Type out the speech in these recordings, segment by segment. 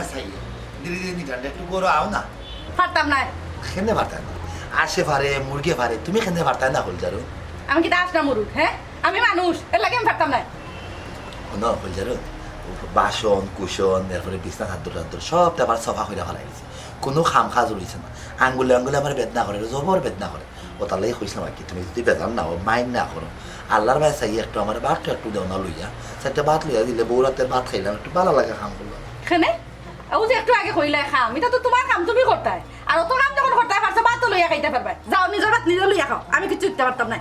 মায় চাই ধীরে ধীরে নিটানটা একটু বড় আও না পারতাম না খেতে পারতাম না আসে পারে মুরগে পারে তুমি খেতে পারতাম না হলজারু আমি কি দাস না মুরুখ হ্যাঁ আমি মানুষ এর লাগে আমি পারতাম না ন হলজারু বাসন কুসন এরপরে বিছনা হাদ্দুর হাদ্দুর সব আবার সফা করে ফেলাই গেছে কোনো খাম খাজ রয়েছে না আঙ্গুলে আঙ্গুলে আমার বেদনা করে জবর বেদনা করে ও তার লাগে কইছিলাম আর কি তুমি যদি বেদান না হো মাইন্ড না করো আল্লাহর ভাই চাই একটু আমার ভাতটা একটু দেও না লইয়া চারটা ভাত লইয়া দিলে বউ রাতের ভাত খাইলাম একটু ভালো লাগে খাম করলো এখানে ও যে একটু আগে কইলে খাম এটা তো তোমার কাম তুমি করতে আর অত কাম যখন করতে পারছো ভাত তো লইয়া খাইতে পারবে যাও নিজের ভাত নিজে লইয়া খাও আমি কিছু দিতে পারতাম না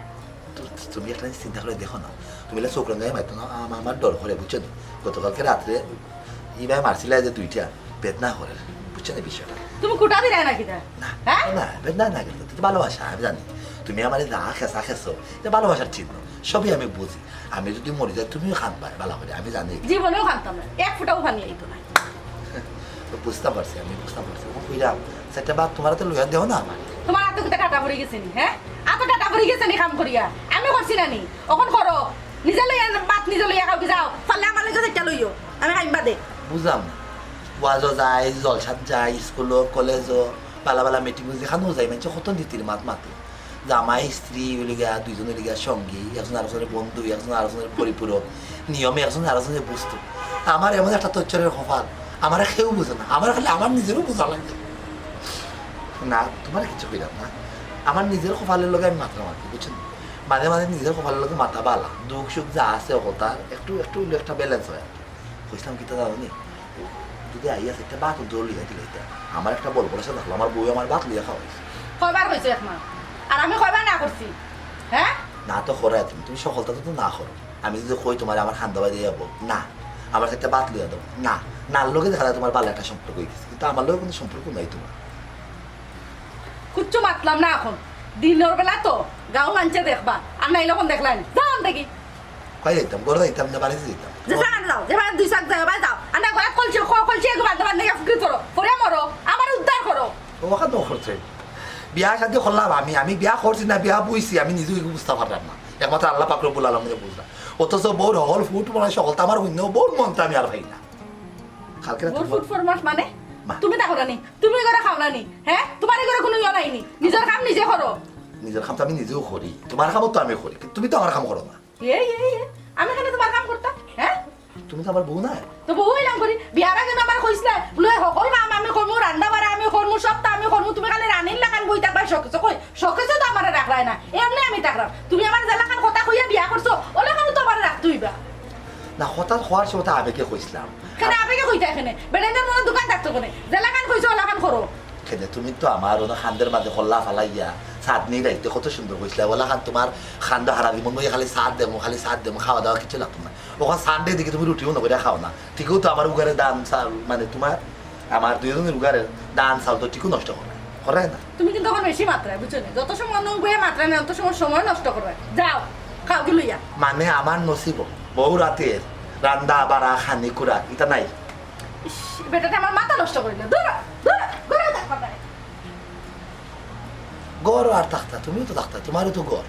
তুমি একটা চিন্তা করে দেখো না তুমি চোখ রাঙাই মাইতো না আমার ডর করে বুঝছো গতকালকে রাত্রে ইবাই মারছিল যে দুইটা বেদনা করে বুঝছো না বিষয়টা তুমি কুটা দিলে নাকি তা হ্যাঁ না বেদনা না কিন্তু তো ভালোবাসা আমি জানি তুমি আমার যা খেসা খেছো এটা ভালোবাসার চিহ্ন সবই আমি বুঝি আমি যদি মরে যাই তুমিও খান পাই ভালো করে আমি জানি জীবনেও খানতাম না এক ফুটাও খানি এই তো না বুঝতে পারছি আমি বুঝতে পারছি কইরাম সেটা বাদ তোমার তো লইয়া দেও না আমার তোমার এত কিটা কাটা পড়ে গেছে নি হ্যাঁ এত কাটা পড়ে গেছে নি কাম করিয়া আমি করছি না নি এখন করো নিজে লইয়া ভাত নিজে লইয়া খাও কি যাও পারলে আমার লইয়া সেটা লইও আমি খাইম বাদে বুঝলাম না ওয়াজও যায় জলসাত যায় স্কুলও কলেজও পালা পালা মিটিং যেখানেও যায় মানে কত নীতির মাত মাতে জামাই স্ত্রী ওলিগা দুইজনের লিগা সঙ্গী একজন আরেকজনের বন্ধু একজন আরেকজনের পরিপূরক নিয়মে একজন আরেকজনের বস্তু আমার এমন একটা তচ্চরের কপাল আমার কেউ বুঝে না আমার খালি আমার নিজেরও বোঝা লাগে না তোমার কিছু কইলাম না আমার নিজের কপালের লগে আমি মাথা মাতি বুঝছেন মাঝে মাঝে নিজের কপালের লগে মাথা বালা দুঃখ সুখ যা আছে তার একটু একটু একটা ব্যালেন্স হয় বুঝলাম কি তো জানি যদি আইয়া একটা বাত দৌড় লিখা দিলে আমার একটা বল পড়েছে দেখলো আমার বউ আমার বাত লিয়া খাওয়াইছে কয়বার হয়েছে একমাস আর আমি কয়বার না করছি হ্যাঁ না তো করাই তুমি সকলটা তো না করো আমি যদি কই তোমার আমার খান দাবাই দিয়ে যাবো না আমার একটা বাত লিয়া দেবো না নার লোকে দেখা যায় তোমার ভালো একটা সম্পর্ক হয়ে গেছে কিন্তু আমার লোক কোনো সম্পর্ক নাই তোমার কুচ্ছু মাতলাম না এখন দিনের বেলা তো গাঁও মানছে দেখবা আর নাই যখন দেখলেন যাও দেখি কই যেতাম গড়ে যেতাম না বাড়িতে যেতাম যে সান যাও যে দুই সাক যাও বা যাও আর না ঘরে কলছে কলছে একবার দেবার নাকি ফিকির করো পরে মরো আমার উদ্ধার করো ওখান তো করছে বিয়া শাদি করলাম আমি বিয়া করছি না বিয়া বুঝছি আমি নিজেও বুঝতে পারলাম না একমাত্র আল্লাহ পাক রব্বুল আলামিন বুঝলাম অথচ বউর হল ফুট মানে সকলটা আমার হইন বউর মনটা আমি আর ভাই না কালকে মোর ফুড ফরমাস মানে তুমি তা করো নি তুমি করে খাওলা নি হ্যাঁ তোমার ঘরে কোনো ইয়া নাইনি নিজের কাম নিজে করো নিজের কাম তো আমি নিজেও করি তোমার কামও তো আমি করি তুমি তো আমার কাম করো না এই আমি কেন তোমার কাম করতাম হ্যাঁ তুমি তো আমার বউ না তো বউ হইলাম করি বিয়ার আগে আমার কইছিলে লই সকল কাম আমি করমু রান্না বাড়া আমি করমু সবটা আমি করমু তুমি খালি রানির লাগান বই থাকবা শখেছো কই শখেছো তো আমার রাখলাই না এমনি আমি থাকলাম তুমি আমার জেলাখান কথা কইয়া বিয়া করছো ওলা খান তো আমার রাখতুইবা না হঠাৎ হওয়ার সময় আবেগে কইছিলাম কেন আবেগে কইতা এখানে বেড়াইনের মনে দোকান থাকতো কোনে জেলাখান কইছো ওলা খান করো খেলে তুমি তো আমার খান্দের মাঝে হল্লা ফালাইয়া চাঁদনি রাইতে কত সুন্দর কইছিলা ওলা খান তোমার খান্দ হারা দিব খালি চাঁদ দেবো খাওয়া দাওয়া কিছু লাগতো না ওখানে সানডে দিকে তুমি রুটিও নকরে খাও না ঠিকও তো আমার উগারে দান চাল মানে তোমার আমার দুইজনের উগারে দান চাল তো ঠিকও নষ্ট করে না তুমি কিন্তু তখন বেশি মাত্রায় বুঝছো না যত সময় অন্য বইয়ে মাত্রা নেই তত সময় নষ্ট করবে যাও খাও কি লইয়া মানে আমার নসিব বউ রাতের রান্দা বাড়া খানি কুড়া এটা নাই বেটাটা আমার মাথা নষ্ট করে দিল দূর দূর দূর দেখো না গড় আর থাকতা তুমিও তো থাকতা তোমারও তো গড়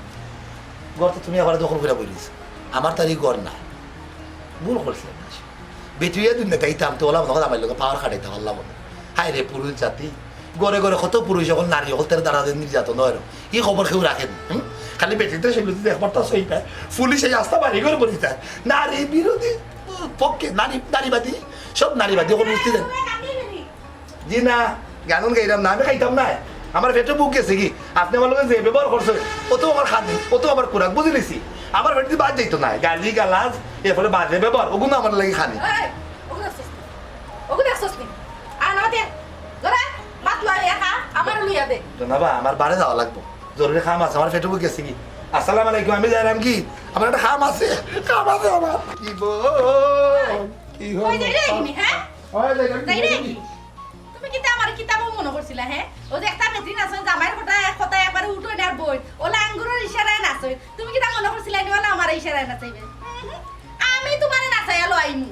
গড় তো তুমি আবার দখল করে বলিস আমার তারই গড় না ভুল করছিলাম বেটিয়ে দিন না তাইতাম তো ওলাম তখন আমার লোক পাওয়ার খাটাইতে পারলাম হাই রে পুরুষ জাতি গড়ে গড়ে কত পুরুষ যখন নারী হল তার দ্বারা নির্যাতন হয় এই খবর কেউ রাখেন খালি বেটিতে সেগুলো যদি একবার তো সই পায় পুলিশে রাস্তা বাড়ি করে বলি তার নারী বিরোধী পক্ষে নারীবাদী সব নারীবাদী ওখানে বুঝতে দেন জি না গান গাইলাম না আমি খাইতাম না আমার পেটে বুক গেছে কি আপনি আমার লোকের যে ব্যবহার করছে কত আমার খাদ্য কত আমার খোরাক বুঝে নিছি আমার পেটে বাদ যাইতো না গালি গালাজ এরপরে বাজে ব্যবহার ওগুলো আমার লাগে খানি জানাবা আমার বাড়ি যাওয়া লাগবো জরুরি খাম আছে আমার পেটে বুক গেছে কি আসসালামু আলাইকুম আমি যাইলাম কি আমার একটা খাম আছে আমার কি কি তুমি কিন্তু আমার কিতাবও মনে করছিলা হ্যাঁ ও যে একটা মেট্রিন আছে জামাইয়ের কথা একবারে উঠো নেয়ার বই ওলা আঙ্গুরের ইশারায় নাচে তুমি কিতা মনে করছিলা নি ওলা আমার ইশারায় নাচাইবে আমি তোমারে নাচাইয়া লইমু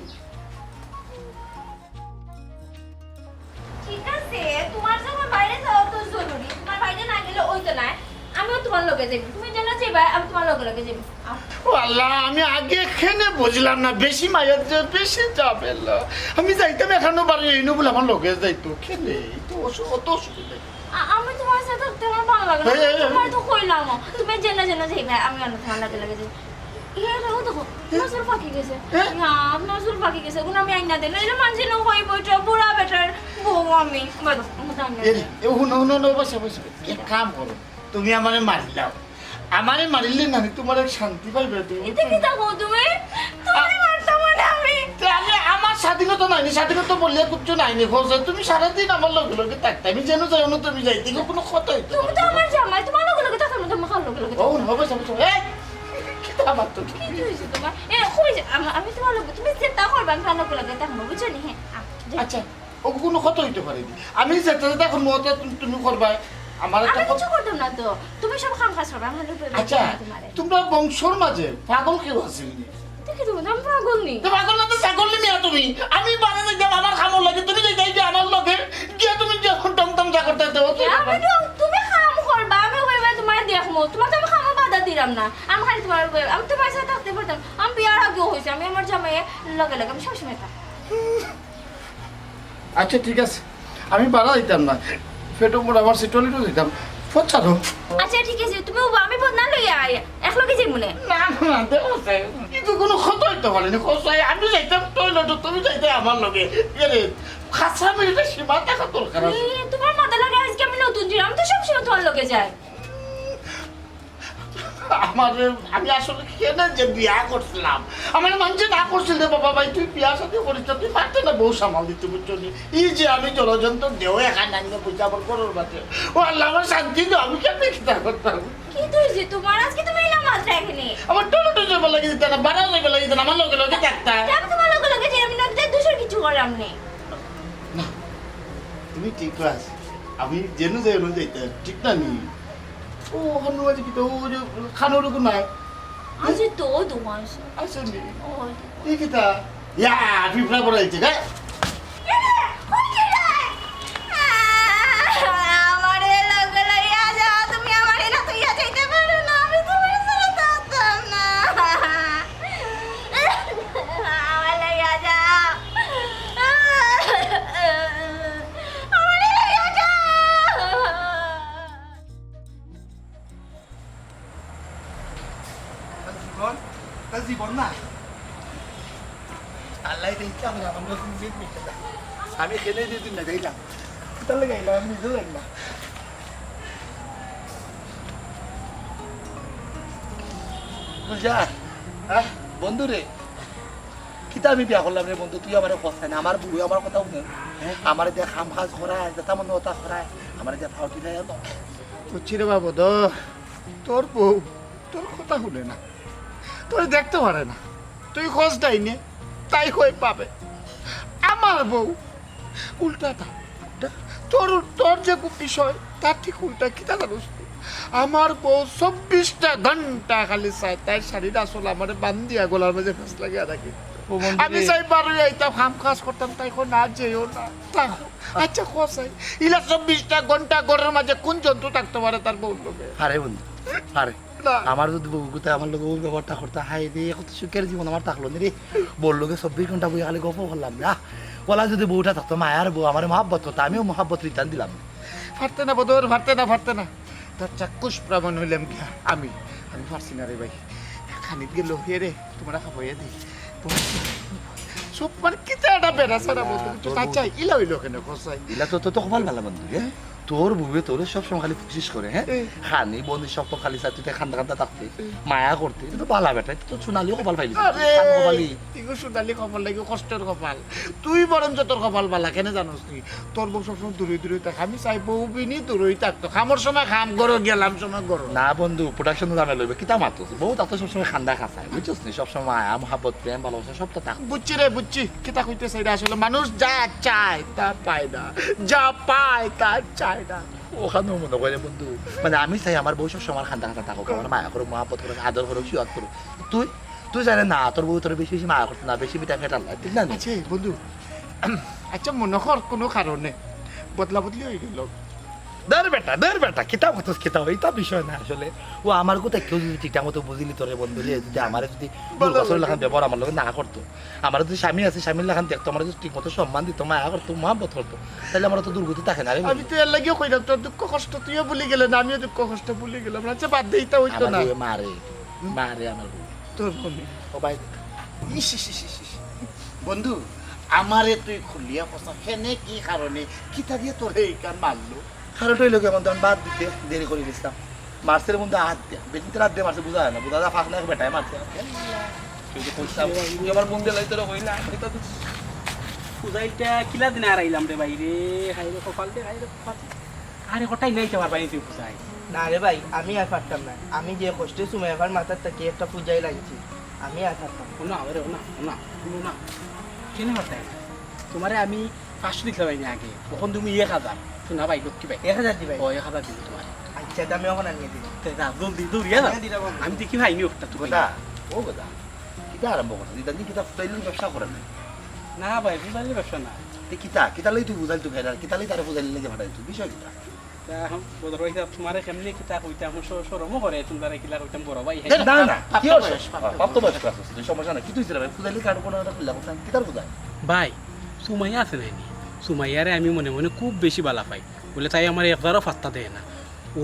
ঠিক আছে তোমার যখন বাইরে যাওয়া তো জরুরি তোমার বাইরে না গেলে ওই তো না আমিও তোমার লগে যাই তুমি জানো যে যাইবা আমি তোমার লগে লগে যাইব আল্লাহ আমি আগে এখানে বুঝলাম না বেশি মায়ের যে বেশি যাবে ল। আমি যাইতাম এখানে বাড়ি এনে বলে আমার লগে যাইতো খেলে তো অত অসুবিধা নেই। আমি তোমার সাথে থাকতে আমার ভালো লাগে না এই, এই, এই। তোমার তো কইলাম তুমি জেনে জেনে যাইবা আমি অন্য তোমার লগে লগে যাই এরাও দেখো নজর পাকি গেছে না নজর পাকি গেছে কোন আমি আইনা দেন এটা মানছি না হই বইটা বুড়া বেটার বউ আমি বলো শুনো বসে বসে এক কাম করো তুমি আমারে মারিলাও আমারে মারিলে না তোমার এক শান্তি পাইবে তুমি এটা কি দেখো তুমি তোমার মারতা মানে আমি তে আমি আমার স্বাধীনতা নাইনি স্বাধীনতা বললে কিছু নাইনি খোঁজ তুমি সারাদিন আমার লগে লগে থাকতে আমি যেন যাই না তুমি যাইতে কোনো কথা হইতো তুমি তো আমার জামাই তোমার লগে লগে থাকার মতো আমার লগে লগে ও হবে সব এই কি আমার তো কি হইছে তোমার এ কই যে আমি তোমার লগে তুমি চিন্তা করবে আমি তোমার লগে লগে থাকবো বুঝছো নি হ্যাঁ আচ্ছা ও কোনো কথা হইতে পারে আমি যেতে যেতে এখন মত তুমি করবা আমার আমি একটা কিছু করতাম না তো তুমি সব কাম কাজ করবে আমার লগে আচ্ছা তোমারে তোমরা বংশর মাঝে পাগল কেউ আছে দেখি তুমি আমি পাগল নি তো পাগল না তো ছাগল নিয়ে তুমি আমি বারে যাই আমার খামর লাগে তুমি যাই যে আমার লগে গিয়া তুমি যখন টমটম যা করতে দেও আমি তো তুমি কাম করবা আমি কইবা তোমার দেখমু তোমার তো আমি কাম বাধা দিলাম না আমি খালি তোমার আমি তোমার সাথে থাকতে পারতাম আমি বিয়ার আগেও হইছে আমি আমার জামাই লগে লগে আমি সবসময় থাকি আচ্ছা ঠিক আছে আমি বাড়া দিতাম না ফেটো মোড় আমার সিটলিটো দিতাম ফচ্ছারো আচ্ছা ঠিক আছে তুমি আমি বদনা লইয়া এক লগে যাই মনে না না দেখো কিন্তু কোনো কথা হইতে পারে না খসাই আমি যাইতাম টয়লেট তুমি যাইতে আমার লগে এরে খাসা মিনিটে সীমা দেখা দরকার আছে তোমার মাথা লাগে আজকে আমি নতুন ছিলাম আমি তো সবসময় তোমার লগে যাই আমার আমি আসলে কেন যে বিয়া করছিলাম আমার মানুষ না করছিল রে বাবা ভাই তুই বিয়া সাথে করিস না, তুই পারতে না বউ সামাল দিতে বুঝছো নি? এই যে আমি জলযন্ত্র দেও এখানে আনবে বুঝতে আমার করোর বাচ্চা ও আল্লাহ আমার শান্তি দাও আমি কেমনি চিন্তা করতাম কি তুইছি তোমার আজকে তুমি এলাম মাত্র এখানে আমার টমেটো যাবে লাগে দিতে না বাড়া যাবে লাগে দিতে না আমার লগে লগে থাকতা আমি তোমার লগে লগে যাই আমি নদীতে দুশোর কিছু করলাম নে না তুমি ঠিক আছে আমি যেন যাই যাইতে ঠিক না নি ও হানু আজ কি তো ও যে খানোর কো নাই আজ তো তোমার আসেনি ও এই কিতা ইয়া ফিফরা পড়াইছে রে আমারে লগে লইয়া যাও তুমি আমারে না তুইয়া যাইতে পারো না আমি তোমার সাথে থাকতাম না আমারে লইয়া যাও আমারে লইয়া যাও জীবন না আল্লাহ দেখতে আমি আমার নতুন জিত মিটে যায় আমি খেলে দিয়ে দিন না যাইলাম তাহলে গাইলাম আমি নিজেও লাগলাম হ্যাঁ বন্ধু রে কিতা আমি বিয়া করলাম রে বন্ধু তুই আমার কথা না আমার বুড়ো আমার কথাও নেই আমার যে খাম খাজ করায় যেটা মনে ওটা করায় আমার যে ফাউটি নাই বুঝছি রে বাবু তো তোর বউ তোর কথা শুনে না তোর দেখতে পারে না তুই খোঁজ দেয় নে তাই কই পাবে আমার বউ উল্টাটা তোর তোর যে বিষয় তার ঠিক উল্টা কিতা জানোস তুই? আমার বউ 24টা ঘন্টা খালি চাই তাই শাড়িটা আসলে আমার বান্দিয়া গলার মাঝে ফেস লাগিয়া রাখি আমি চাই বারো আইতাম কাম কাজ করতাম তাই না যেও না থাকো আচ্ছা খোঁজাই ইলা 24টা ঘন্টা ঘরের মাঝে কোন জন্তু থাকতে পারে তার বউর লোকে আরে বন্ধু আরে আমার যদি বউগুতে আমার লোক ব্যবহারটা করতে হাই রে কত সুখের জীবন আমার থাকলো রে বললো 24 ঘন্টা বই খালি গপ করলাম না বলা যদি বউটা থাকতো মায়ার বউ আমার মহাব্বত করতো আমিও মহাব্বত রিটার্ন দিলাম পারতে না বদর পারতে না তার চাক্ষুষ প্রমাণ হইলাম কি আমি পারছি না রে ভাই খানিত গেল হে রে তোমরা খাবইয়া দিই সব মানে কিতা একটা বেড়া সারা বলতো চাচা ইলা হইলো কেন খসাই ইলা তো তো কপাল ভালো বন্ধু তোর বুবে তোর সবসময় খালি কোশিস করে হ্যাঁ খানি বন্ধু সব খালি চাই তুই খান্দা খান্দা থাকতে মায়া করতে কিন্তু পালা বেটা তো সোনালিও কপাল পাইলি কপালি তুই সোনালি কপাল লাগি কষ্টের কপাল তুই বরঞ্চ তোর কপাল পালা কেন জানোস তুই তোর বউ সবসময় দূরে থাক আমি চাই বউ বিনি দূরেই থাকতো খামর সময় খাম গরো গেলাম সময় গরো না বন্ধু প্রোডাকশন দামে লইবে কিতা মাতো বউ তাতে সবসময় খান্দা খাসায় বুঝছিস নি সবসময় মায়া মহাব্বত প্রেম ভালোবাসা সব তো থাক বুঝছি রে বুঝছি কিতা কইতেছে এটা আসলে মানুষ যা চায় তা পায় না যা পায় তা চায় না ওখানেও মনে করে বন্ধু মানে আমি চাই আমার বউ সবসময় খান্দা খান্দা থাকুক আমার মায়া করুক মহাব্বত করুক আদর করুক সিয়াদ করুক তুই তুই জানে না তোর বউ তোর বেশি বেশি মায়া করতো না বেশি মিঠা ফেটাল না ঠিক না আচ্ছা বন্ধু আচ্ছা মনে কর কোনো কারণে বদলা বদলি হয়ে গেল দের বেটা কিতাব কত কিতাব এটা বিষয় না আসলে ও আমার কথা কেউ যদি ঠিকঠাক মতো বুঝিলি তোরে বন্ধু রে যদি আমার যদি বছর লাখান ব্যবহার আমার লগে না করতো আমার যদি স্বামী আছে স্বামীর লাখান দেখতো আমার যদি ঠিক মতো সম্মান দিত মায়া করতো মহাব্বত করতো তাহলে আমার তো দুর্গতি থাকে না রে আমি তো এর লাগিও কইলাম তোর দুঃখ কষ্ট তুইও ভুলে গেলে না আমিও দুঃখ কষ্ট ভুলে গেলাম আচ্ছা বাদ দে এটা হইতো না মারে মারে আমার বউ। তোর মনে ও ভাই ইস ইস ইস ইস ইস। বন্ধু আমারে তুই খুলিয়া পছা হেনে কি কারণে কিতা দিয়ে তোরে এই কান মারলো খারাপটাই লোক এখন তখন বাদ দিতে দেরি করে দিছিলাম মার্চের মধ্যে হাত দেয়া বেশিতে রাত দিয়ে মারছে বোঝা যায় না বোঝা যায় ফাঁক না বেটায় মারছে আমার বন্ধু লাইতে হইলা পূজাইটা কিলা দিন আর আইলাম রে ভাই রে হাইরে কপাল দে হাইরে কপাল আরে হঠাই নাই আমার বাড়ি তুই পূজাই না রে ভাই আমি আর পারতাম না আমি যে কষ্টে সময় এবার মাথার থেকে একটা পূজাই লাগছি আমি আর পারতাম না। না আরে না না কেন হঠাই তোমারে আমি 500 দিতে পারি না আগে তখন তুমি 1000 শোনা ভাই লক্ষ্মী ভাই 1000 দিবাই ও 1000 দিব তোমার আচ্ছা দামি এখন আনিয়ে দিই যা জলদি দৌড়িয়া যা আমি দেখি ভাই নি ওটা তুমি কথা ও কথা কিতা আরম্ভ করছে দিদা নি কিতা ফুটাইলেন ব্যবসা করে না না ভাই বুঝালি ব্যবসা না কিতা লই তুই বুঝাই তুই ফেরার কিতা লই তারে বুঝাইলি যে ফাটাই তুই বিষয় কিতা এখন বদর হইতা তোমারে কেমনে কিতা কইতা আমার শরমও করে তোমরা কিলা কইতাম বড় ভাই না না কি হচ্ছে প্রাপ্ত বয়স ক্লাস আছে তুই সমস্যা না কি তুই ভাই ফুটাইলি কার কোনো একটা খুললা কথা কিতার বুঝাই ভাই সুমাইয়া আছে নাইনি সুমাইয়ারে আমি মনে মনে খুব বেশি বালা পাই বলে তাই আমার একবারও পাত্তা দেয় না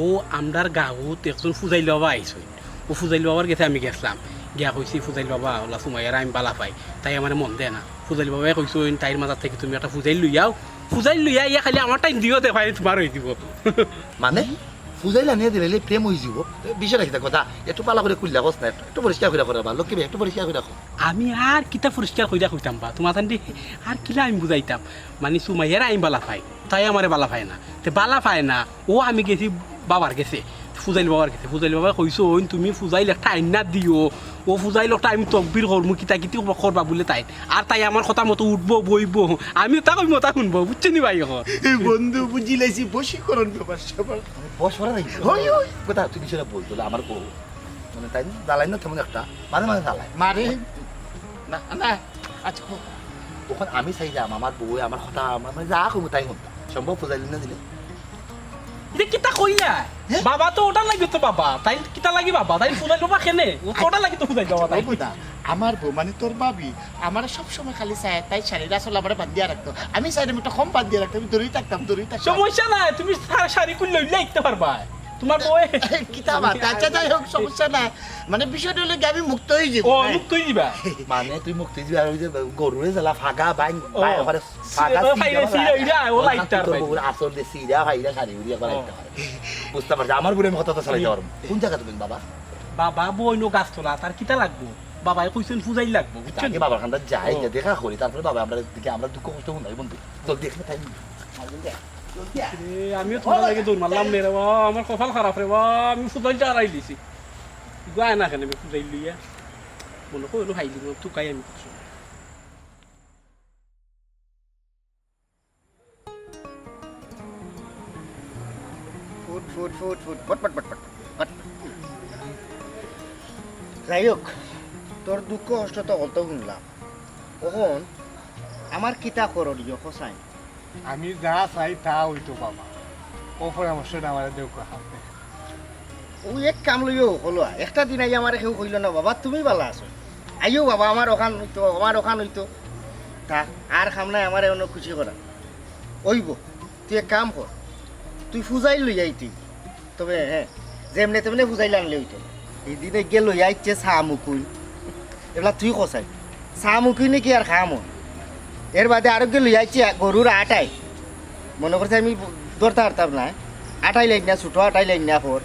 ও আমরার গাঁৱত একজন ফুজাইল বাবা আইসই ও ফুজাইল বাবার গেছে আমি গেছিলাম গিয়া কইছি ফুজাইল বাবা ওলা সুমাইয়ারে আমি বালা পাই তাই আমার মন দেয় না ফুজাইল বাবাই কইছো তাইর মাজার থেকে তুমি একটা ফুজাইল লইয়াও ফুজাইল লইয়া ইয়া খালি আমার টাইম দিও দে ভাই তোমার হয়ে দিব মানে ফুজাইলা নিয়ে দিলে প্রেম হয়ে যাব বিষয় রাখি কথা একটু পালা করে খুললা কস না একটু পরিষ্কার করে করা ভালো লক্ষ্মী একটু পরিষ্কার করে রাখো আমি আর কিতা পরিষ্কার কইরা কইতাম বা তোমার তান আর কিলা আমি বুঝাইতাম মানে সুমাইয়ারে আমি বালা পাই তাই আমারে বালা পায় না তে বালা পায় না ও আমি গেছি বাবার গেছে ফুজাইল বাবার গেছে ফুজাইল বাবা কইছো তুমি ফুজাইল একটা আইনা দিও ও ফুজাইল একটা আমি তকবির করমু কিতা কিতি করবা বলে তাই আর তাই আমার কথা মতো উঠবো বইব আমি তা কই মতা শুনবো বুঝছি নি ভাই এখন এই বন্ধু বুঝি লাইছি বশীকরণ ব্যাপার সবার বস করা নাই হই হই কথা তুই বিষয়টা বলতো আমার বউ মানে তাই জ্বালাই না কেমন একটা মাঝে মাঝে জ্বালায় মারে না না আচ্ছা তখন আমি চাইলাম আমার বউ আমার কথা আমার মানে যা কমু তাই শুনতাম সম্ভব ফুজাইলি না দিলে এটা কিতা কইলা বাবা তো ওটা লাগবে তো বাবা তাই কিতা লাগি বাবা তাই ফুজাইল বাবা কেনে ও তো ওটা লাগি তো ফুজাইল বাবা তাই বুদা আমার বউ মানে তোর ভাবি আমার সব সময় খালি চায় তাই শাড়ির আসল আমার বাদ দিয়ে রাখতো আমি শাড়ি একটা কম বাদ দিয়ে রাখতাম আমি দড়ি থাকতাম সমস্যা নাই তুমি শাড়ি খুললে লাইতে পারবা তোমার বউ কিতাব আচ্ছা যাই হোক সমস্যা নাই মানে বিষয়টা হলো কি আমি মুক্ত হয়ে যাবো ও মুক্ত হয়ে দিবা মানে তুই মুক্তি দিবি আর ওই যে গরুরে জ্বালা ফাঁকা বাইন ওখানে ফাঁকা আসল দিয়ে সিরা ভাইরা শাড়ি উড়িয়া করাইতে হয় বুঝতে পারছি আমার বুড়ে আমি কথা তো চালাইতে পারবো কোন জায়গা তুমি বাবা বাবা বই নো গাছ তোলা তার কিতা লাগবো বাবাই কইছেন ফুজাই লাগবো বুঝছেন আগে বাবার খানটা যাই গিয়ে দেখা করি তারপরে বাবা আমরা দিকে আমরা দুঃখ কষ্ট নাই বন্ধু জলদি এখানে টাইম আমিও তোমার লাগে দৌড় মারলাম রে বাবা আমার কপাল খারাপ রে বাবা আমি ফুজাই চারাই দিছি গায় না কেন আমি ফুজাই লইয়া মনে কইলো হাই দিব তুকাই আমি কিছু ফুট ফুট ফুট ফুট পট পট পট পট পট যাই হোক তোর দুঃখ কষ্ট তো অত শুনলাম কখন আমার কিতা করণীয় সঁচাই আমি যা চাই তা হইতো বাবা ও পরামর্শটা আমার দেউ হাতে ওই এক কাম লইও হলো একটা দিন আই আমার কেউ কইল না বাবা তুমি ভালো আছো আইও বাবা আমার ওখান হইতো তা আর খাম নাই আমার অন্য খুশি করা ওইব তুই এক কাম কর তুই ফুজাই লই যাই তুই তবে হ্যাঁ যেমনে তেমনি ফুজাইলে আনলে হইতো এই দিনে গেল লই আইছে চাহ মুকুই এগুলা তুই কষাই চাহ মুকুই নাকি আর খাম এর বাদে আরো গেল লই আইছে গরুর আটাই মনে করছে আমি ধরতে পারতাম না আটাই লাইন না ছোটো আটাই লাইন না পর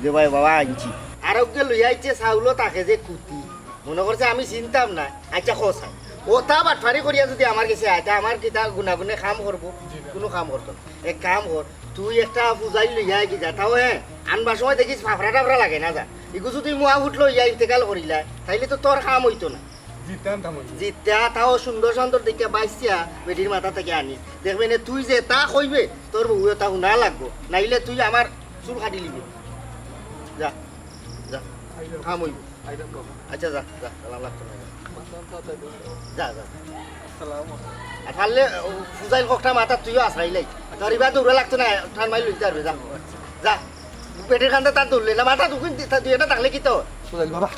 যে ভাই বাবা আনছি আরোগ্য লই আইছে চাউলো তাকে যে কুটি মনে করছে আমি চিনতাম না আচ্ছা খসাই ও তা বাটফারি করিয়া যদি আমার কাছে আইতা আমার কিতা গুনাগুনে কাম করবো কোনো কাম করতো এক কাম কর তুই একটা পূজাই লইয়া কি যা তাও হ্যাঁ আনবার সময় দেখিস ফাফড়া টাফড়া লাগে না যা এগুলো যদি মুয়া ফুট লইয়া ইন্তেকাল করিলা তাইলে তো তোর কাম হইতো না জিতাম তামন জিতা তাও সুন্দর সুন্দর দেখে বাইসিয়া বেটির মাথা থেকে আনিস দেখবে না তুই যে তা কইবে তোর বউ তা শুনা লাগবো নাইলে তুই আমার চুল কাটি লিবি যা যা কাম হইব আচ্ছা যা যা লাগতো না যা যা আর পারলে ফুজাইল ককটা মাথা তুইও আছরাইলাই তোর এবার দৌড়া লাগতো না ঠান মাই লইতে পারবে যা যা পেটের খানটা তার দৌড়লে না মাথা দুখিন তুই এটা থাকলে কি তো সুজাইল বাবা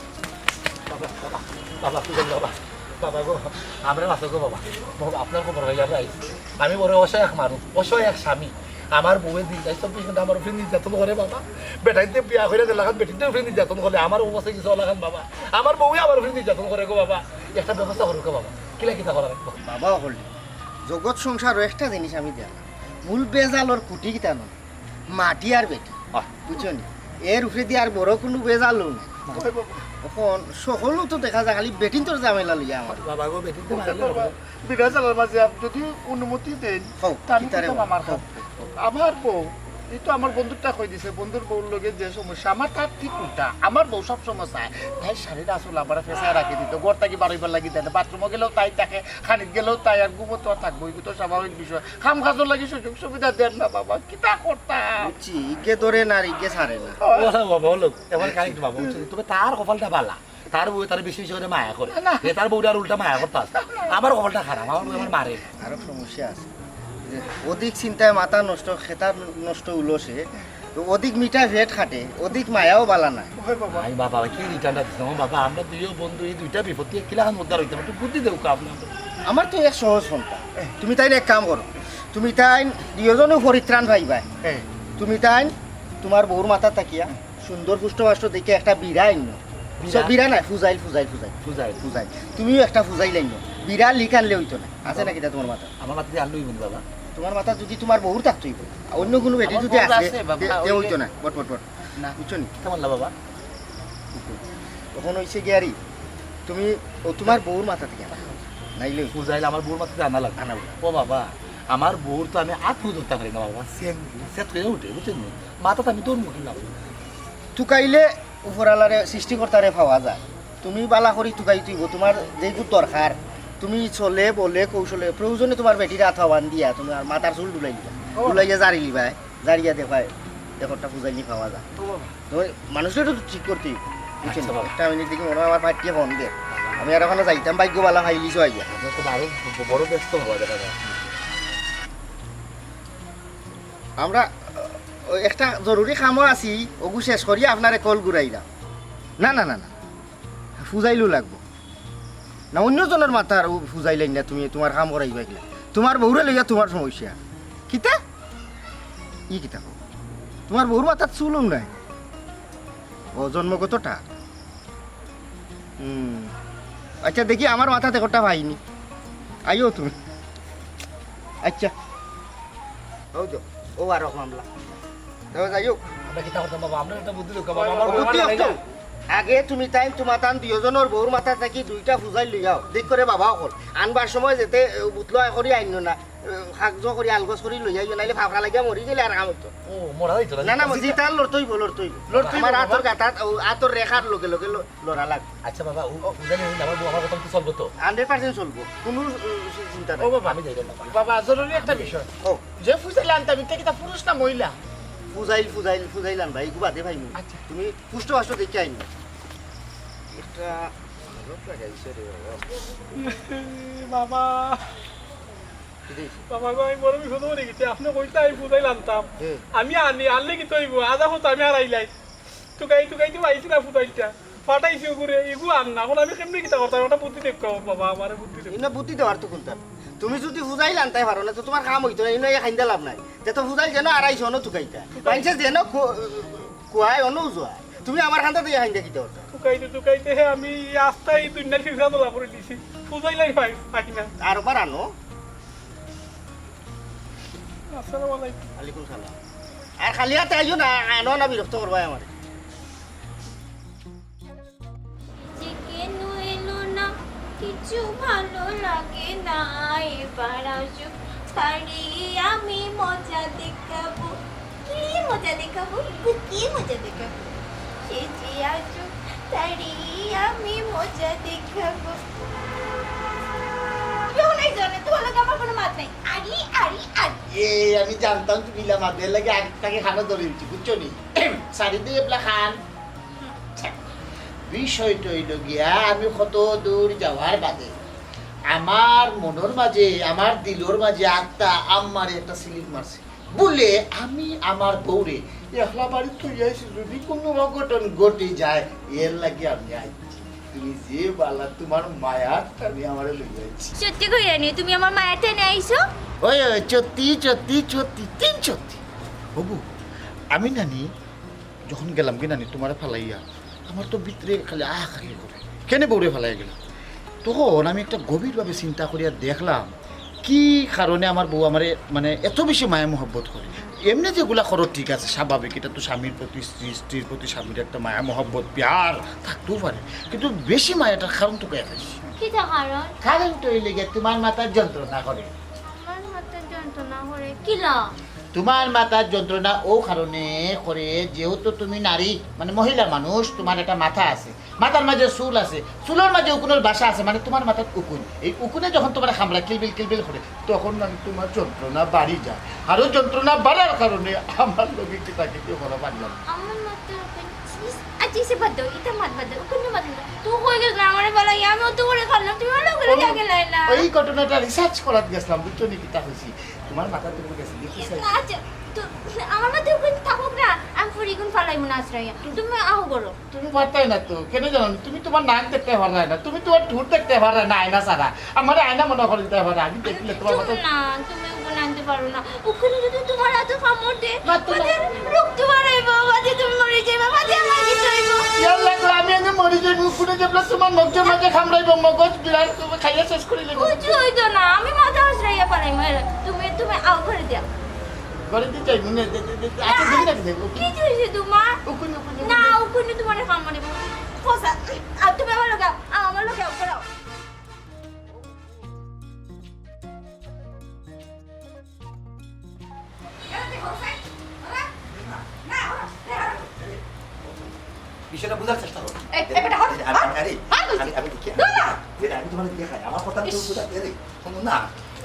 বাবা বাবা বাবা সুজাইল বাবা বাবা গো আমরা মাসে গো বাবা বাবা আপনার খবর হয়ে যাবে আমি বড় অসহায় এক মানুষ অসহায় এক স্বামী আমার বউয়ের দিন যাই 24 ঘন্টা আমার উপরে নির্যাতন করে বাবা বেটাইতে বিয়া করে দেলাখান বেটিতে উপরে নির্যাতন করে আমার অবস্থা কিছু লাগান বাবা আমার বউই আমার উপরে নির্যাতন করে গো বাবা একটা ব্যবস্থা করুক বাবা কিলা কিতা করা রাখবো বাবা হল জগৎ সংসার একটা জিনিস আমি দেখলাম মূল বেজালর কুটি কিতা নয় মাটি আর বেটি বুঝছো নি এর উপরে দিয়ে আর বড় কোনো বেজালও না এখন সকলো তো দেখা যায় খালি বেটিন তোর ঝামেলা লইয়া আমার বাবা গো বেটিতে মারলে হবে বিনা চালার মাঝে আপনি যদি অনুমতি দেন হোক, তাহলে কিতারে কিন্তু হোক, আমার হোক, আমার বউ এই তো আমার বন্ধুটা কই দিছে বন্ধুর বউর লগে যে সমস্যা আমার তার ঠিক উল্টা আমার বউ সব সমস্যা তাই শাড়ির আসল আমার ফেসায় রাখি দিত ঘর থাকি বারোইবার লাগি দেয় বাথরুমে গেলেও তাই থাকে খানিক গেলেও তাই আর ঘুমো তো আর থাকবো এগুলো তো স্বাভাবিক বিষয় খাম খাজর লাগি সুযোগ সুবিধা দেন না বাবা কিতা করতাম বুঝছি ইকে ধরে না আর ইকে ছাড়ে না ওলা বাবা হলো এবার কারেক্ট বাবা তবে তার কপালটা বালা তার বউ তার বেশি বেশি করে মায়া করে তার বউটা আর উল্টা মায়া করতে আসে আমার কপালটা খারাপ আমার বউ আমার মারে আরো সমস্যা আছে যে অধিক চিন্তায় মাথা নষ্ট খেতা নষ্ট উলসে তো অধিক মিঠা ভেট খাটে অধিক মায়াও বালা না আমি বাবা কি রিটার্নটা দিচ্ছি আমার বাবা আমরা দুইও বন্ধু এই দুইটা বিপত্তি কিলাখান উদ্ধার হইতে একটু বুদ্ধি দেবো আপনার আমার তো এক সহজ সন্তান তুমি তাই এক কাম করো তুমি তাই দুজনেও পরিত্রাণ পাইবা তুমি তাই তোমার বউর মাথা তাকিয়া সুন্দর পুষ্টবাষ্ট দেখে একটা বিড়া আইন সব বিড়া নাই ফুজাইল ফুজাইল ফুজাইল বুঝাই ফুজাইল তুমিও একটা ফুজাইল আইন বিড়া লিক আনলে হইতো না আছে নাকি তা তোমার মাথা আমার মাথাতে আনলই বলি বাবা তোমার মাথা যদি তোমার বউর থাকতো অন্য কোনো বেটি আমার যদি বউর আছে আছে বাবা, তে ওই হইতো না বট বট বট না। বুঝছো নি কেমন না বাবা তখন হইছে গিয়ারি তুমি ও তোমার বউর মাথা থেকে আনা নাইলে বুঝাইলে আমার বউর মাথাতে আনা লাগবে আনা বলে ও বাবা আমার বউর তো আমি আত্ম ধরতে পারি না বাবা সেট হয়ে উঠে বুঝছেন মাথাতে আমি তোর মুখে না তুকাইলে উপরালারে সৃষ্টিকর্তারে পাওয়া যায় তুমি বালা করি তুকাই তুইব তোমার যেহেতু দরকার তুমি চলে বলে কৌশলে প্রয়োজনে তোমার বেটির হাত হওয়ান দিয়া তুমি আর মাথার চুল ডুলাই দিবা ডুলাইয়া জারি লিবাই জারিয়া দেখায় দেখরটা বুঝাইলি পাওয়া যায় তুমি মানুষের তো ঠিক করতে বুঝছেন আচ্ছা বাবা। একটা মিনিট দেখি মনে হয় আমার ভাইটিয়ে ফোন দে আমি আর ওখানে যাইতাম ভাগ্যবালা ভাইলিছ আইয়া আপনার তো আরো বড় ব্যস্ত হওয়া দেখা যায় আমরা একটা জরুরি কামও আছি ওগু শেষ করি আপনারে কল ঘুরাইলাম না না না না ফুজাইলো লাগবো না অন্যজনের মাথা আর ফুজাইলাই না তুমি তোমার কাম করাইবা গেলে তোমার বউরে লইয়া তোমার সমস্যা কিতা ই কিতা কও? তোমার বউর মাথার চুলুম নাই ও জন্মগত টাক আচ্ছা দেখি আমার মাথাতে কোটা পাইনি আইও তুমি আচ্ছা ও যো ও আর মামলা যাইও আমরা কিতা করতাম বাবা আমরা একটা বুদ্ধি দেবো বাবা আমার বুদ্ধি বউ হতো। আগে তুমি টাইম তোমার টান দুজনের বউর মাথা থাকি দুইটা ফুজাই লইয়াও দেখ করে বাবাও কর আনবার সময় যেতে বুতলো করি আইন না শাকজ করে আলগজ করে লইয়াই নাইলে ফাফড়া লাগিয়া মরি গেলে আর কাম হতো ও মোরা যাইতো না না মজি তার লড়তইব আমার আতর গাতাত আতর রেখার লগে লগে লড়া লাগ আচ্ছা বাবা ও জানি আমার বউ আমার কথা তো চলবে তো 100% চলবো কোনো চিন্তা নাই ও বাবা আমি যাই না বাবা জরুরি একটা বিষয় ও যে ফুসাইলে আনতাম এটা কিতা পুরুষ না মহিলা ফুজাইলান ভাই গুবাদে ভাই আচ্ছা। তুমি পুষ্ট বাষ্ট দেখে আইন এটা ভালো লাগাইছে রে বাবা কি দেখি? বাবা গো আমি বড় বিপদ হয়ে গেছি আপনি কইতে আমি বুঝাই আনতাম হুম। আমি আনলে কি তৈব আধা হতো আমি আর আইলাই তুকাই তো আইছি না ফুটাইটা ফাটাইছি ঘুরে এগু আন না এখন আমি কেমনি কিতা করতাম ওটা বুদ্ধি দেখো বাবা আমার বুদ্ধি দেখো ইনো বুদ্ধি দেওয়ার তো কোনটা তুমি যদি ফুজাইল আনতাই পারো না তো তোমার কাম হইতো না ইনো খাইন্দা লাভ নাই যে তো ফুজাইল যেন আড়াইশো অন্য তুকাইতা পাইছে যেন কুয়াই অন্য জোয়াই তুমি আমার খান্দা দিয়ে খাইন্দা কিতে হতো তুকাইতে হে আমি আস্তাই দুনিয়ার ফিরসা তোলা করে দিছি ফুজাইলাই পাই না আর বার আনো আসসালামু আলাইকুম আলাইকুম সালাম আর খালি হাতে আইও না আনো না বিরক্ত করবাই আমার কেন এলো না কিছু ভালো লাগে না এবার আসুক তারি আমি মজা দেখাবো কি মজা দেখাবো কি মজা দেখাবো সে যে আসুক তারি আমি মজা দেখাবো জানে তো হলো আমার কোনো মাত নাই আরি আরি আরি আমি জানতাম তুমি মাদের লাগে আগে খানা ধরে দিচ্ছি বুঝছো নি শাড়ি দিয়ে এবলা খান বিষয়টা হইল গিয়া আমি কত দূর যাওয়ার বাদে আমার মনের মাঝে আমার দিলর মাঝে আত্মা আমার একটা স্লিপ মারছে বলে আমি আমার বউরে একলা বাড়ি তুই আইছি যদি কোনো অঘটন ঘটে যায় এর লাগে আমি আইছি তুমি যে বালা তোমার মায়ার আমি আমার লই আইছি সত্যি কইরা নি তুমি আমার মায়ের টেনে আইছো ওই চত্তি চত্তি চত্তি তিন চত্তি বাবু আমি নানি যখন গেলাম কি নানি তোমার ফালাইয়া আমার তো ভিতরে খালি খালি করে কেন বউরে ফালাই গেলাম তখন আমি একটা গভীরভাবে চিন্তা করিয়া দেখলাম কি কারণে আমার বউ আমারে মানে এত বেশি মায়া মহব্বত করে এমনি যেগুলা করো ঠিক আছে স্বাভাবিক এটা তো স্বামীর প্রতি স্ত্রীর প্রতি স্বামীর একটা মায়া মহব্বত প্যার থাকতেও পারে কিন্তু বেশি মায়াটার কারণ তো পেয়ে ফেলছি কি তা কারণ কারণটা হইলে গিয়ে তোমার মাথার যন্ত্রণা করে আমার মাথার যন্ত্রণা করে কিলা তোমার মাথার যন্ত্রণা ও কারণে করে যেহেতু তুমি নারী মানে মহিলা মানুষ তোমার একটা মাথা আছে মাথার মাঝে চুল আছে চুলের মাঝে উকুনের বাসা আছে মানে তোমার মাথার উকুন এই উকুনে যখন তোমার খামড়া কিলবিল কিলবিল করে তখন মানে তোমার যন্ত্রণা বাড়ি যায় আরও যন্ত্রণা বাড়ার কারণে আমার লোকে তাকে কেউ করা পারলাম আমার মাথার আচ্ছা সে বাদ দাও এটা মাত বাদ দাও কোন মাত দাও তুই কই গেছ না আমারে বলা আমি তো করে করলাম তুমি ভালো করে আগে লাইলা ওই ঘটনাটা রিসার্চ করার গেছিলাম বুঝছো নাকি তা হয়েছি তোমার মাথা তুমি গেছে দেখি আচ্ছা তো আমার মাথা কোন থাকুক না আমি ফুরি কোন ফালাই মনে আশ্রয় তুমি আহো করো তুমি পারতাই না তো কেন জানো না? তুমি তোমার নাক দেখতে পারে না তুমি তোমার ঠোঁট দেখতে পারে না আয়না ছাড়া আমার আয়না মনে করে দিতে পারে আমি দেখলে তোমার মাথা না তুমি ওখানে আনতে পারো না ওখানে যদি তোমার এত কামড় দে না, তোমার- বাজে রক্ত বাড়াইবো বাজে তুমি মরে যাবে বাজে আমার কিছু হইব ইয়ার লাগলো আমি এনে মরি যাই মুখুনে যাবলা তোমার মগজের মাঝে খামড়াইব মগজ বিরাট তুমি খাইয়া শেষ করে লেগে কিছু হইতো না আমি মাথা আশ্রয় পালাই মায়ের তুমি আও করে দিয়া করে দিতে চাই মনে আচ্ছা দেখি না দেখো কিছু হইছে তোমার উকুনে উকুনে না ওখানে তোমার কামড় দিব ফসা আর তুমি আমার লোক আমার লোক করো বিষয়টা বোঝার চেষ্টা করো এই বেটা হট আমি দেখি আমি তোমার দেখাই আমার কথা তো বুঝা শোনো না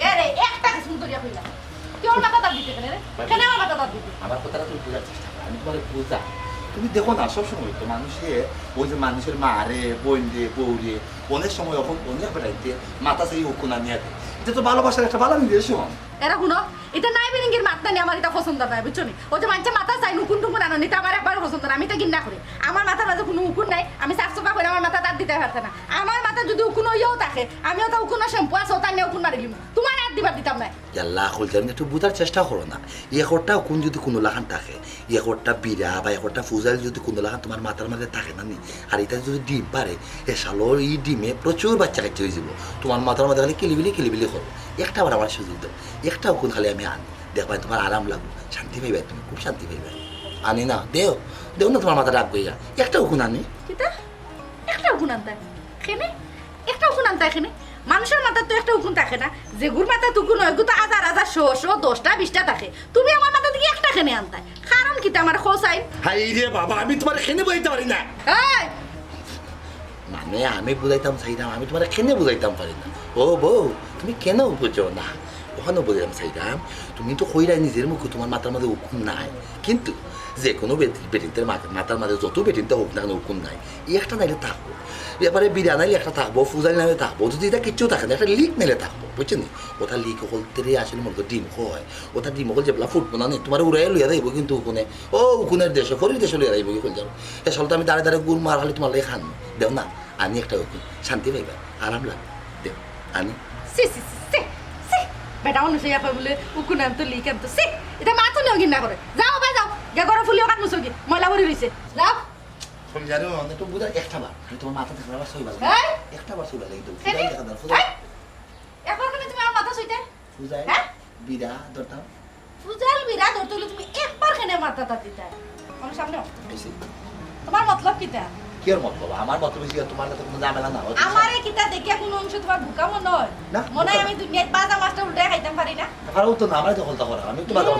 এরে একটা কিছু করিয়া কইলা তুই ওর মাথা দাব দিতে কেন রে কেন আমার মাথা দাব দিতে আমার কথাটা তুমি বোঝার চেষ্টা করো আমি তোমার বোঝা তুমি দেখো না সবসময় তো মানুষের ওই যে মানুষের মা রে বোন রে বউ রে অনেক সময় অনেক বেড়াইতে মাথা সেই উকুনা নিয়ে দেয় এটা তো ভালোবাসার একটা ভালো নিদর্শন এরা শুনো এটা নাই বিরিঙ্গির মাথা নিয়ে আমার এটা পছন্দ নাই বুঝছো নি ও যে মানুষের মাথা চাই নুকুন টুকুন আনো নিতে আমার একবার পছন্দ না আমি এটা ঘৃণা করি আমার মাথার মাঝে কোনো উকুন নাই আমি সাফ সাফা করে আমার মাথা তার দিতে পারছে না আমার মাথা যদি উকুন হইয়াও থাকে আমিও তো উকুন শ্যাম্পু আছে ওটা নিয়ে উকুন মারি দিলাম তোমার হাত দিবার দিতাম না আল্লাহ হলজান একটু বোঝার চেষ্টা করো না একটা কোন যদি কোনো লাখান থাকে একটা বিড়া বা একটা ফুজাল যদি কোনো লাখান তোমার মাথার মাঝে থাকে না নি আর এটা যদি ডিম পারে এ সালো এই ডিমে প্রচুর বাচ্চা কাছে হয়ে যাব তোমার মাথার মাঝে খালি কিলিবিলি করো একটা বার আমার সুযোগ দাও একটা উকুন খালি আমি আনি দেখবাই তোমার আরাম লাগবে শান্তি পাইবে তুমি খুব শান্তি পাইবে আনি না দেও না তোমার মাথা রাখ গইয়া একটা উকুন আনি কিতা একটা উকুন আনতে খেনে একটা উকুন আনতে এখানে মানুষের মাথার তো একটা উকুন থাকে না যে গুর মাথা উকুন হয় গুতো হাজার হাজার শো 10টা 20টা থাকে তুমি আমার মাথা থেকে একটা খেনে আনতে কারণ কিতা আমার খোসাই হাই রে বাবা আমি তোমার খেনে বইতে পারি না এই মানে আমি বুঝাইতাম চাইতাম আমি তোমার কেনে বুঝাইতাম পারি না ও বউ তুমি কেন বুঝো না ওখানে বুঝাইতাম চাইতাম তুমি তো কইরাই নিজের মুখে তোমার মাথার মাঝে উকুন নাই কিন্তু যে কোনো বেটিনদের মাথার মাঝে যত বেটিনতে হোক না কেন উকুন নাই এই একটা নাইলে থাকবো এবারে বিড়া নাইলে একটা থাকবো ফুজালি নাইলে থাকবো যদি এটা কিচ্ছু থাকে না একটা লিক নাইলে থাকবো বুঝছেন ওটা লিক হলতে আসলে মনে ডিম হয় ওটা ডিম হল যেগুলা ফুটবো না তোমার উড়াই লইয়া যাইব কিন্তু উকুনে ও উকুনের দেশে ফরির দেশে লইয়া যাইব কি যাও আসলে তো আমি দাঁড়ে দাঁড়ে গুড় মার খালি তোমার লাগে খান দেও না আনি একটা উকুন শান্তি পাইবা আরাম লাগবে দেও আনি সি সি সি সি সি বেটা মানুষ ইয়া কই বলে উকুন আনতো লিক আনতো সি এটা মাথা নিও ঘৃণা করে যাও ভাই যাও গে গরম ফুলিও কাট মুসকি ময়লা ভরি রইছে যাও তুমি জানো তো বুঝা একটা বার আমি তোমার মাথা থেকে আবার সইবা এই একটা বার সইবা লাগি তো খেলে? ফুজাই দেখা দাও ফুজাই এই, এখন তুমি আমার মাথা সইতে ফুজাই হ্যাঁ? বিড়া দরটা ফুজাল বিরা ধরতে হলে তুমি একবার খেনে মাথা তার দিতে আমার সামনে এসে তোমার মতলব কিতা কি আর মতলব আমার মতলব বেশি তোমার কাছে কোনো ঝামেলা না আমারে কিতা দেখিয়া কোনো অংশ তোমার বোকা মনে হয় না, মনে হয় বোকা। আমি দুনিয়ার পাঁচা মাছটা উল্টে খাইতাম পারি না কারণ তো না আমরা তো হলতা করা আমি তো বাধা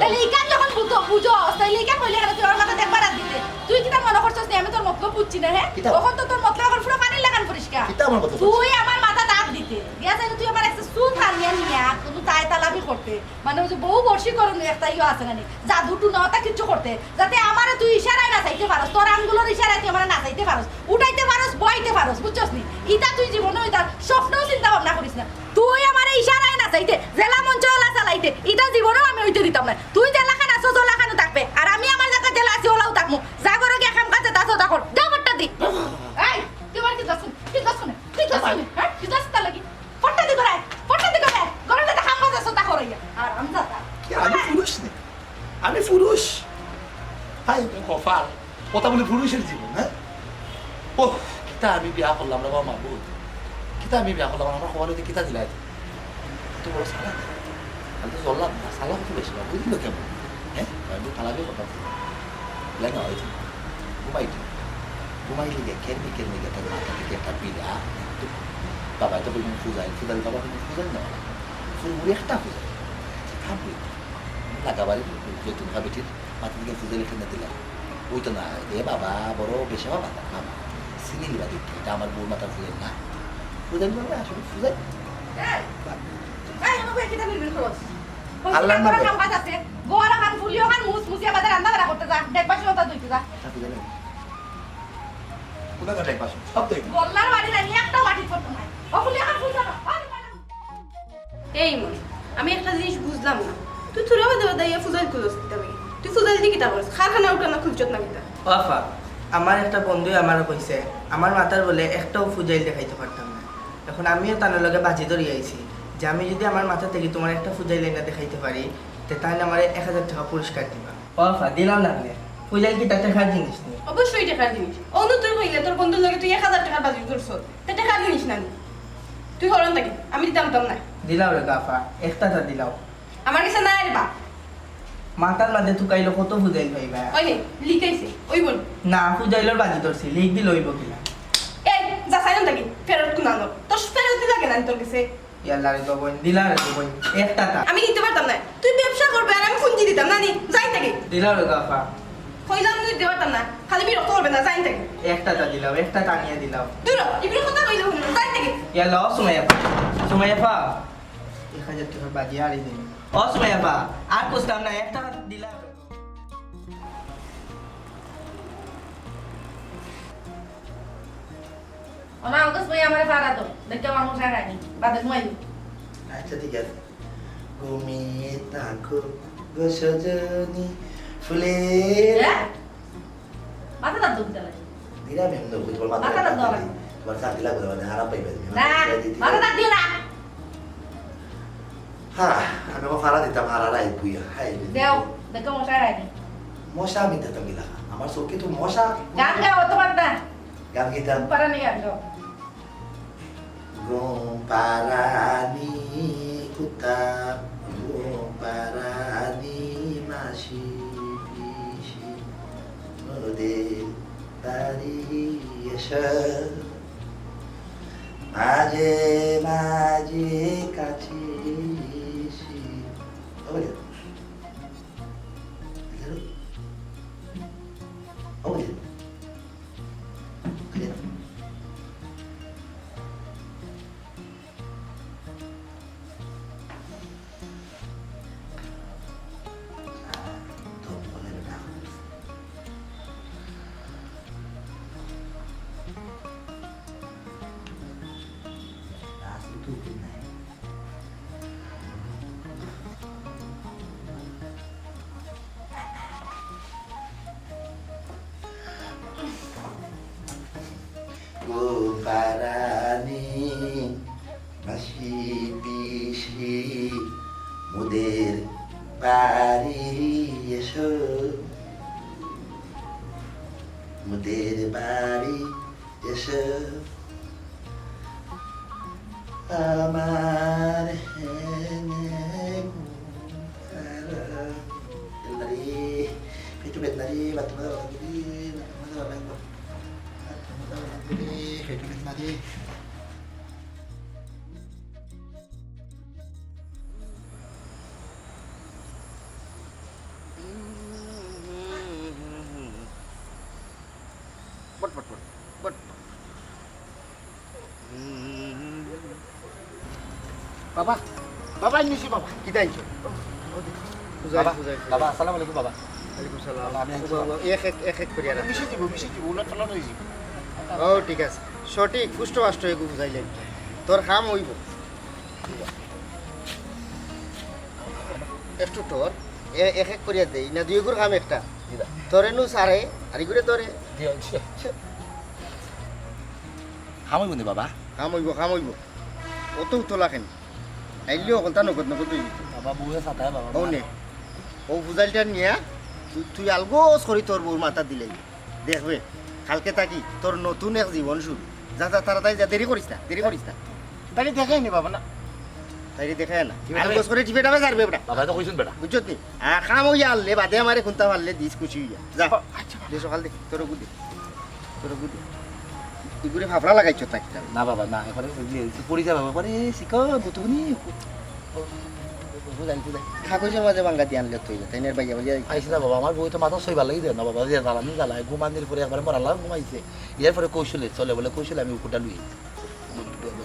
তাহলে ইকান যখন বুঝো তাহলে ইকান হইলে কেন তুই আমার মাথা দেখবার আর দিতে তুই কিতা মনে করছিস আমি তোর মতলব বুঝছি না হ্যাঁ কিতা? তখন তো তোর মতলব এখন পুরো পানির লাগান পরিষ্কার কিতা আমার মতলব? তুই আমার মাথা দাঁত দিতে দিয়া চাইলে তুই আমার একটা সুন থান আনিয়া নিয়া কোনো তাই তালাবি করতে মানে ওই যে বহু বর্ষীকরণ একটা ইয়ে আছে না জাদুটু নটা কিছু করতে যাতে আমারে তুই ইশারায় না চাইতে পারস তোর আঙ্গুলের ইশারায় তুই আমার না চাইতে পারস উঠাইতে পারস বইতে পারস বুঝছস নি ইটা তুই জীবনে ওইটা স্বপ্নও চিন্তা ভাবনা করিস না তুই আমার ইশারায় না চাইতে জেলা মঞ্চ ওলা চালাইতে ইটা জীবনেও আমি হইতে দিতাম না তুই জেলাখান আসো জেলাখানও থাকবে আর আমি আমার জায়গা জেলা আছি ওলাও থাকবো যা করে গিয়ে কাম কাজে তাছো তা কর দাবরটা দি এই তোমার কি দছুন হ্যাঁ কি দছ তা লাগি ফটটা দি করে গরলে কাম কাজে আছো তা করাইয়া আর আমি যাতা আমি পুরুষ নেই আমি পুরুষ হাই কপাল কথা বলে পুরুষের জীবন হ্যাঁ ও কিতা আমি বিয়া করলাম রে বাবা মাহবুব কিতা আমি বিয়া করলাম আমার খবর কিতা দিলাই তো বড় সালা আমি তো চললাম না সালা কত বেশি না বুঝলি কেমন হ্যাঁ আমি খালাবে কথা লাগে হয়তো ঘুমাইলি গে কেমনি গেতে মাথা থেকে একটা পিলা বাবা তো বলবেন ফুজাই বাবা ফুজাই না ফুল একটা ফুজাই খাবি লাগাবারি নতুন খাবিটির মাথা থেকে ফুজে লিখে না দিলাম ওই তো না এ বাবা বড় বেশি বাবা বাবা চিনি লিবা দিতে এটা আমার বউর মাথা ফুজে না ফুজাই বাবা আসলে ফুজাই এই আমি কই কিটা নির্মিল করছ আল্লাহর নামে কাম কাজ আছে গোয়ালা খান ফুলিও খান মুসিয়া বাজার রান্না করা করতে যা দেখবাসি কথা দুইতে যা কোথা কাটাই পাশে সব দেখ গোল্লার বাড়ি না একটা মাটি পড়তো না ও ফুলিও খান ফুল জানো এই মন আমি একটা জিনিস বুঝলাম না তুই থুরা বাদে বাদে ইয়া ফুজাইল খুলছ কিতা ভাই তুই ফুজাইল দি কিতা করছ খারখানা উঠানা খুলছত না কিতা ওয়াফা আমার একটা বন্ধু আমার কইছে আমার মাতার বলে একটাও ফুজাইল দেখাইতে পারতাম না এখন আমিও তার লগে বাজি ধরে আইছি যে আমি যদি আমার মাথা থেকে তোমার একটা ফুজাইল না দেখাইতে পারি তে তাহলে আমার 1000 টাকা পুরস্কার দিবা ওয়াফা দিলাম না ফুজাইল কি টাকা খার জিনিস নেই অবশ্যই টাকার জিনিস অনু তুই কইলে তোর বন্ধুর লগে তুই 1000 টাকা বাজি করছ তে টাকার জিনিস না তুই হরন থাকি আমি দিতাম না দিলাও রে গাফা একটা তা দিলাও আমার কাছে না রে বা মাথার মাঝে তুকাইলো কত ফুজাইল ভাইবা ওই নে লিখাইছে ওই বল না ফুজাইলোর বাজি ধরছি লিখ দিল হইব কিনা এই যা সাইলেন থাকি ফেরত কুনানো তোর ফেরত দি লাগে না তোর কাছে ইয়াল্লা রে তো বোন দিলা রে তো বোন একটা তা আমি নিতে পারতাম না তুই ব্যবসা করবে আর আমি ফুঞ্জি দিতাম না নি যাই থাকি দিলাও রে গাফা কইলাম তুই দিতে পারতাম না খালি বিরক্ত করবে না যাই থাকি একটা তা দিলাও একটা টানিয়ে দিলাও দূর ইবরি কথা কইলো যাই থাকি ইয়াল্লা ও সুমাইয়াফা 1000 টাকার বাজি আরই দিন ও সুমাইয়াফা আর কইতাম না একটা দিলাও ওনা আঙ্কস ভাই আমারে পারা তো দেখতে মানুষ আগানি বাদে ঘুমাইলো আচ্ছা ঠিক আছে ঘুমিয়ে থাকো গো সজনী ফুলের মাথা দাঁত দুধ দিলে দিরা মেম তো বুঝবো মাথা মাথা দাঁত দাও তোমার সাথে লাগবে মানে হারাম পাইবে না মাথা দাঁত দিও না হ্যাঁ আমি ও ফারা দিতাম হারারাই বুইয়া হাই দেও দেখো মশা আগানি মশা আমি দিতাম গিলা আমার চোখে তো মশা গান গাও তোমার না গান গীতাম পারা নি গান গাও গোপারানি কুতা গোপারানি মাসি পিসি নদের বাড়ি এসে মাঝে মাঝে কাছে এসে গোপারানি মাসি পিসি মোদের বাড়ি এসো মোদের বাড়ি এসো আমার পেটু বেদনারি বাথরুমে পেটু বেদনারি বট বট বট বট বাবা বাবা নিছি বাবা কি দাইছো বাবা বাবা আসসালামু আলাইকুম বাবা এক এক করিয়া মিশে দিব উলট পালট হয়ে যাব ও ঠিক আছে সঠিক পুষ্ট বাষ্ট এগু বুঝাইলেন তোর কাম হইব একটু তোর এক এক করিয়া দেই না দুই গুর কাম একটা তোরে নু সারে আর ইগুরে তোরে হামই বন্ধু বাবা কাম হইব অত উতলা কেন আইলেও কথা নগদ নগদ হইব বাবা বুয়ে সাতায় বাবা ও নে ও বুঝাইলটা নিয়া তুই আলগোস করি তোর বউর মাথা দিলেই দেখবে কালকে থাকি তোর নতুন এক জীবন শুরু যা যা তাড়াতাড়ি যা দেরি করিস না তাই দেখাই নি বাবা না তাই দেখাই না আলগোস করে টিপে টাপে যাবে বেটা বাবা তো কইছেন বেটা বুঝছত নি খাম হইয়া আনলে বাদে আমারে খুনতা মারলে দিস খুশি হইয়া যা আচ্ছা দে সকাল দে তোর গুদি ইগুরে ফাফড়া লাগাইছ তাই না বাবা না এখানে পড়ি যাবে বাবা রে শিখো বুতুনি বুঝাই কাগজের মাঝে বাঙ্গা দিয়ে আনলে তুই তাই নের বাইয়া বাইয়া আইসি না বাবা আমার বই তো মাথা সইবার লাগি দেয় না বাবা যে জ্বালানি জ্বালায় ঘুমানির পরে একবার মরালাম ঘুমাইছে এর পরে কৌশলে চলে বলে কৌশলে আমি উপরটা লুই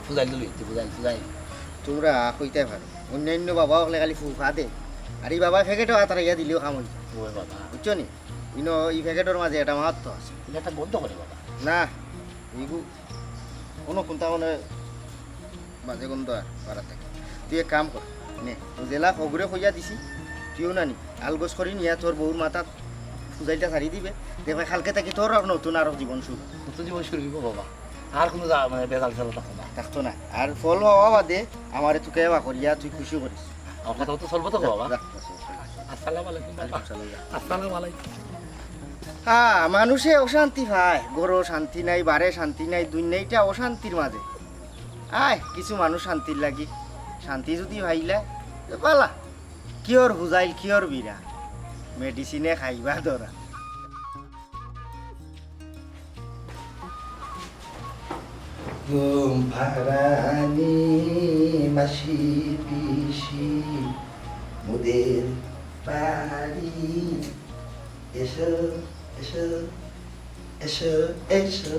ফুজাইলে লুইছি ফুজাই তোমরা কইতে পারো অন্যান্য বাবা হলে খালি ফুফা দে আর এই বাবা ফেকেটও হাতারাইয়া দিলেও কাম হইছে ওই বাবা বুঝছো নি ইনো এই ফেকেটর মাঝে একটা মাহাত্ম আছে এটা একটা বন্ধ করে বাবা না এইগু কোনো কোনটা মানে মাঝে গন্ধ আর পারা থাকে তুই এক কাম কর নে ও জেলা খবরে খইয়া দিছি তুইও নানি আলগোস করি নিয়া তোর বউর মাথাত ফুজাইটা ছাড়ি দিবে দেখবে কালকে থাকি তোর আর নতুন আরো জীবন শুরু নতুন জীবন শুরু করবো বাবা আর কোনো মানে বেজাল ফেলা থাকো না থাকতো না আর ফল হওয়া বাদে আমারে তুকে এবার করিয়া তুই খুশি করিস আমার কথা তো চলবো তো বাবা যা, আসসালামু আলাইকুম বাবা আসসালামু আলাইকুম হ্যাঁ মানুষে অশান্তি পায় গরো শান্তি নাই বারে শান্তি নাই দুনিয়াটা অশান্তির মাঝে আয় কিছু মানুষ শান্তির লাগি শান্তি যদি ভাইলা তো পালা কিয়র বুঝাইল কিয়র বিরা মেডিসিনে খাইবা ধরা ঘুম ভারানি মাসি পিসি মুদের বাড়ি এসো এসো এসো এসো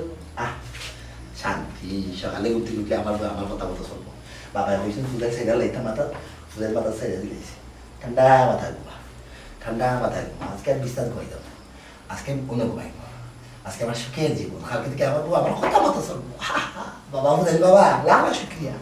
শান্তি সকালে উঠতে উঠলে আমার কথা বলতে চলবো বাবা হয়েছেন ফুলের সাইডা লাইতাম মাথা ফুলের মাথার সাইডা দিয়েছি ঠান্ডা মাথা ঘুমা আজকে আর বিস্তার ঘুমাই যাবো আজকে আমি কোনো ঘুমাই আজকে আমার সুখের জীবন কালকে থেকে আমার বউ আমার কথা মতো চলবো বাবা বুঝাই বাবা লাভা শুক্রিয়া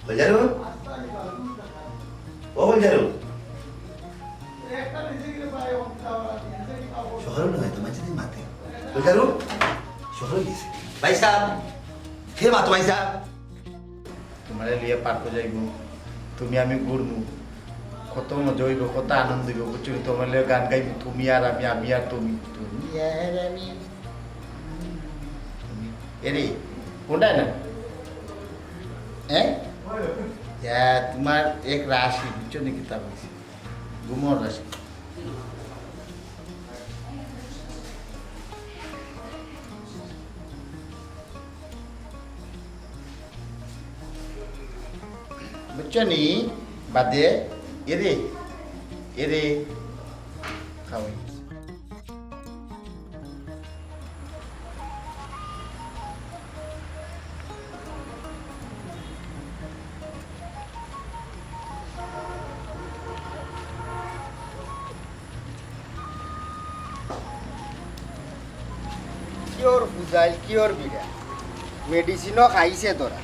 বলজারু ও বলজারু শহরে নয় তোমার যদি মাতে বলজারু শহরে গেছে ভাই সাহেব হে মাতো ভাই সাহেব তোমার লিয়ে পার্ক যাইব তুমি আমি ঘুরবো কত মজা হইব কত আনন্দ হইব বুঝছো তোমার লিয়ে গান গাইব তুমি আর আমি আর তুমি তুমি আর আমি এরে কোনটা না তোমার এক রাশি বুঝছো নি কিতাব হয়েছে ঘুমর রাশি বুঝছো নি বাদে এরে খাওয়াই কিওর বুঝাইল কিওর বিড়া মেডিসিনও খাইছে তোরা